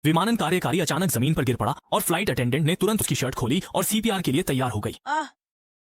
विमानन कार्यकारी अचानक जमीन पर गिर पड़ा और फ्लाइट अटेंडेंट ने तुरंत उसकी शर्ट खोली और सीपीआर के लिए तैयार हो गई।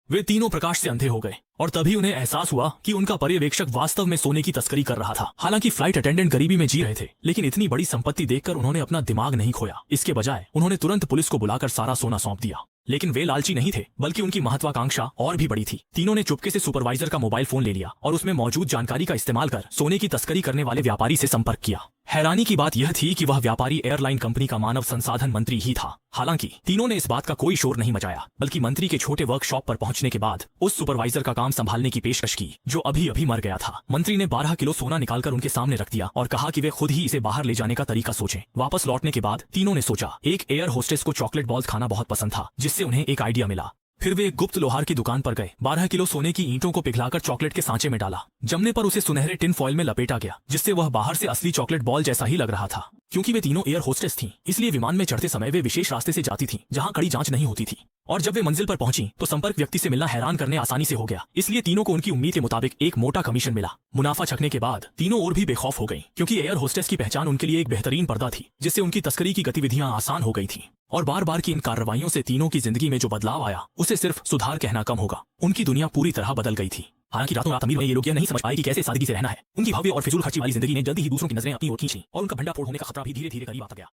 वे तीनों प्रकाश से अंधे हो गए और तभी उन्हें एहसास हुआ कि उनका पर्यवेक्षक वास्तव में सोने की तस्करी कर रहा था। हालांकि फ्लाइट अटेंडेंट गरीबी में जी रहे थे, लेकिन इतनी बड़ी संपत्ति देखकर उन्होंने अपना दिमाग नहीं खोया। इसके बजाय उन्होंने तुरंत पुलिस को बुलाकर सारा सोना सौंप दिया। लेकिन वे लालची नहीं थे, बल्कि उनकी महत्वाकांक्षा और भी बड़ी थी। तीनों ने चुपके से सुपरवाइजर का मोबाइल फोन ले लिया और उसमें मौजूद जानकारी का इस्तेमाल कर सोने की तस्करी करने वाले व्यापारी से संपर्क किया। हैरानी की बात यह थी कि वह व्यापारी एयरलाइन कंपनी का मानव संसाधन मंत्री ही था। हालांकि तीनों ने इस बात का कोई शोर नहीं मचाया, बल्कि मंत्री के छोटे वर्कशॉप पर पहुंचने के बाद उस सुपरवाइजर का काम संभालने की पेशकश की जो अभी अभी मर गया था। मंत्री ने 12 किलो सोना निकालकर उनके सामने रख दिया और कहा कि वे खुद ही इसे बाहर ले जाने का तरीका सोचें। वापस लौटने के बाद तीनों ने सोचा, एक एयर होस्टेस को चॉकलेट बॉल्स खाना बहुत पसंद था, जिससे उन्हें एक आइडिया मिला। फिर वे एक गुप्त लोहार की दुकान पर गए, 12 किलो सोने की ईंटों को पिघलाकर चॉकलेट के सांचे में डाला। जमने पर उसे सुनहरे टिन फॉइल में लपेटा गया, जिससे वह बाहर से असली चॉकलेट बॉल जैसा ही लग रहा था। क्योंकि वे तीनों एयर होस्टेस थीं, इसलिए विमान में चढ़ते समय वे विशेष रास्ते से जाती थीं, जहां कड़ी जांच नहीं होती थी। और जब वे मंजिल पर पहुंची तो संपर्क व्यक्ति से मिलना हैरान करने आसानी से हो गया। इसलिए तीनों को उनकी उम्मीद के मुताबिक एक मोटा कमीशन मिला। मुनाफा छकने के बाद तीनों और भी बेखौफ हो गईं, क्योंकि एयर होस्टेस की पहचान उनके लिए एक बेहतरीन पर्दा थी, जिससे उनकी तस्करी की गतिविधियां आसान हो गई थीं। और बार बार की इन कार्रवाइयों से तीनों की जिंदगी में जो बदलाव आया, उसे सिर्फ सुधार कहना कम होगा। उनकी दुनिया पूरी तरह बदल गई थी। हालांकि रातों रात अमीर हुए ये लोग यह नहीं समझ पाए कि कैसे सादगी से रहना है। उनकी भव्य और फिजूल खर्ची वाली जिंदगी ने जल्दी ही दूसरों की नजरें अपनी ओर खींच ली और उनका भंडाफोड़ होने का खतरा भी धीरे धीरे करीब आता गया।